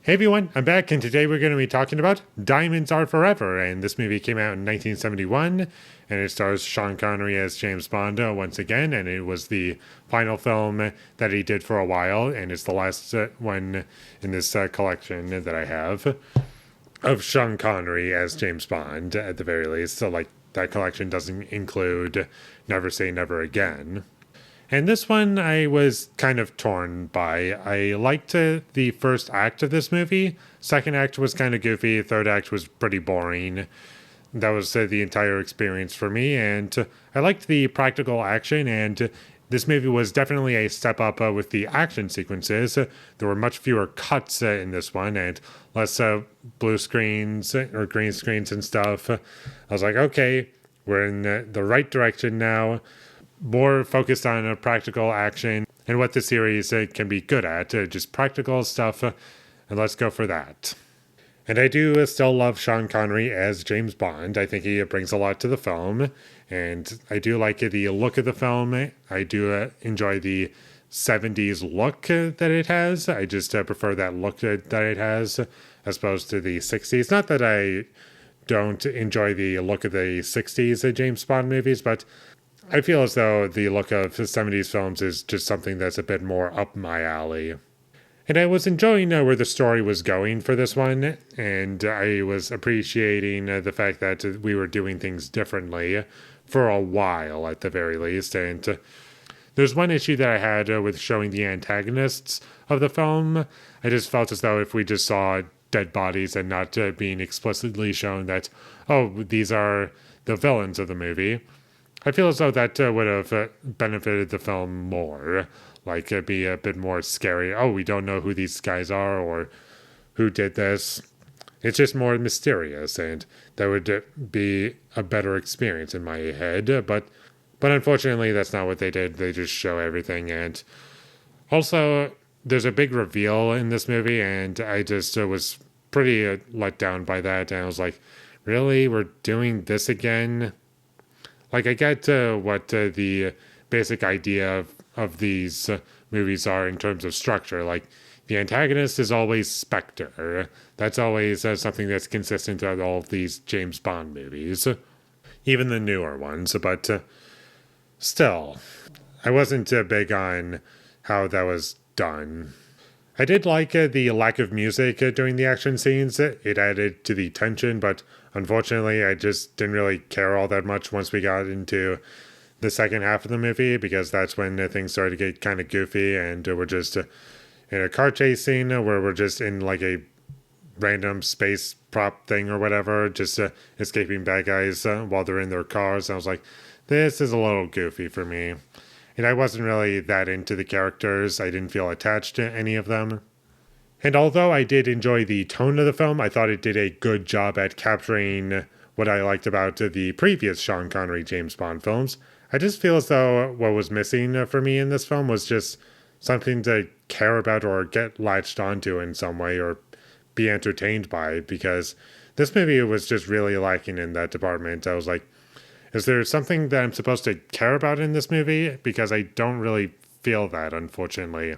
Hey everyone, I'm back, and today we're going to be talking about Diamonds Are Forever. And this movie came out in 1971, and it stars Sean Connery as James Bond once again. And it was the final film that he did for a while, and it's the last one in this collection that I have of Sean Connery as James Bond, at the very least. So, that collection doesn't include Never Say Never Again. And this one I was kind of torn by. I liked the first act of this movie. Second act was kind of goofy. Third act was pretty boring. That was the entire experience for me. And I liked the practical action. And this movie was definitely a step up with the action sequences. There were much fewer cuts in this one and less blue screens or green screens and stuff. I was like, okay, we're in the right direction now. More focused on practical action and what the series can be good at, just practical stuff, and let's go for that. And I do still love Sean Connery as James Bond. I think he brings a lot to the film, and I do like the look of the film. I do enjoy the 70s look that it has. I just prefer that look that it has as opposed to the 60s. Not that I don't enjoy the look of the 60s James Bond movies, but I feel as though the look of 70s films is just something that's a bit more up my alley. And I was enjoying where the story was going for this one, and I was appreciating the fact that we were doing things differently for a while, at the very least. And there's one issue that I had with showing the antagonists of the film. I just felt as though if we just saw dead bodies and not being explicitly shown that, oh, these are the villains of the movie, I feel as though that would have benefited the film more. It'd be a bit more scary. Oh, we don't know who these guys are or who did this. It's just more mysterious, and that would be a better experience in my head. But unfortunately, that's not what they did. They just show everything. And also, there's a big reveal in this movie, and I just was pretty let down by that. And I was like, really? We're doing this again? I get what the basic idea of these movies are in terms of structure. The antagonist is always Spectre. That's always something that's consistent with all of these James Bond movies, even the newer ones. But still, I wasn't big on how that was done. I did like the lack of music during the action scenes. It added to the tension, but unfortunately, I just didn't really care all that much once we got into the second half of the movie, because that's when things started to get kind of goofy, and we're just in a car chase scene where we're just in a random space prop thing or whatever, just escaping bad guys while they're in their cars. And I was like, this is a little goofy for me. And I wasn't really that into the characters. I didn't feel attached to any of them. And although I did enjoy the tone of the film, I thought it did a good job at capturing what I liked about the previous Sean Connery James Bond films. I just feel as though what was missing for me in this film was just something to care about or get latched onto in some way or be entertained by, because this movie was just really lacking in that department. I was like, is there something that I'm supposed to care about in this movie? Because I don't really feel that, unfortunately.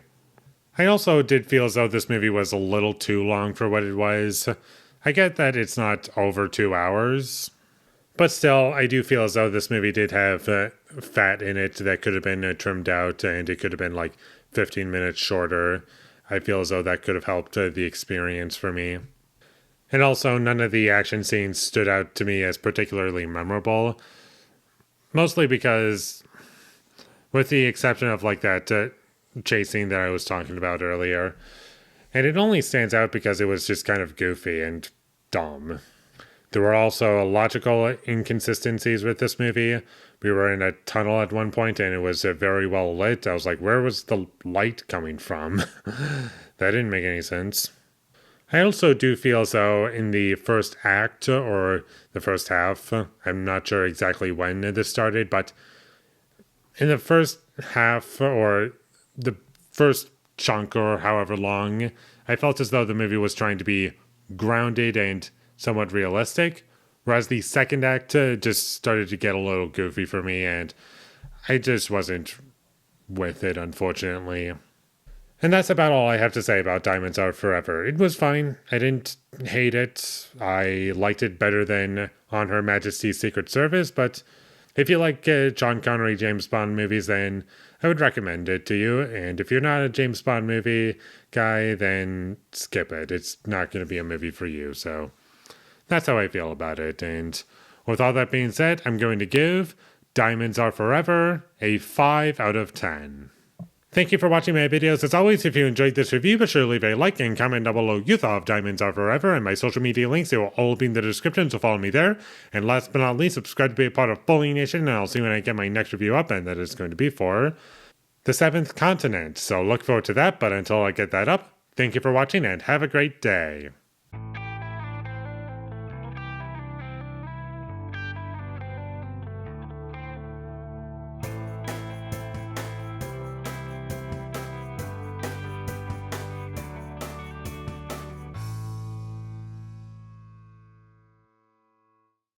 I also did feel as though this movie was a little too long for what it was. I get that it's not over 2 hours, but still, I do feel as though this movie did have fat in it that could have been trimmed out, and it could have been 15 minutes shorter. I feel as though that could have helped the experience for me. And also, none of the action scenes stood out to me as particularly memorable. Mostly because, with the exception of that chase scene that I was talking about earlier, and it only stands out because it was just kind of goofy and dumb. There were also logical inconsistencies with this movie. We were in a tunnel at one point and it was very well lit. I was like, where was the light coming from? That didn't make any sense. I also do feel as though in the first act or the first half, I'm not sure exactly when this started, but in the first half or the first chunk or however long, I felt as though the movie was trying to be grounded and somewhat realistic, whereas the second act just started to get a little goofy for me, and I just wasn't with it, unfortunately. And that's about all I have to say about Diamonds Are Forever. It was fine. I didn't hate it. I liked it better than On Her Majesty's Secret Service, but if you like Sean Connery James Bond movies, then I would recommend it to you. And if you're not a James Bond movie guy, then skip it. It's not going to be a movie for you. So that's how I feel about it. And with all that being said, I'm going to give Diamonds Are Forever a 5 out of 10. Thank you for watching my videos. As always, if you enjoyed this review, be sure to leave a like and comment down below you thought of Diamonds Are Forever, and my social media links, they will all be in the description, so follow me there. And last but not least, subscribe to be a part of Foley Nation, and I'll see when I get my next review up, and that is going to be for the Seventh Continent. So look forward to that, but until I get that up, thank you for watching, and have a great day.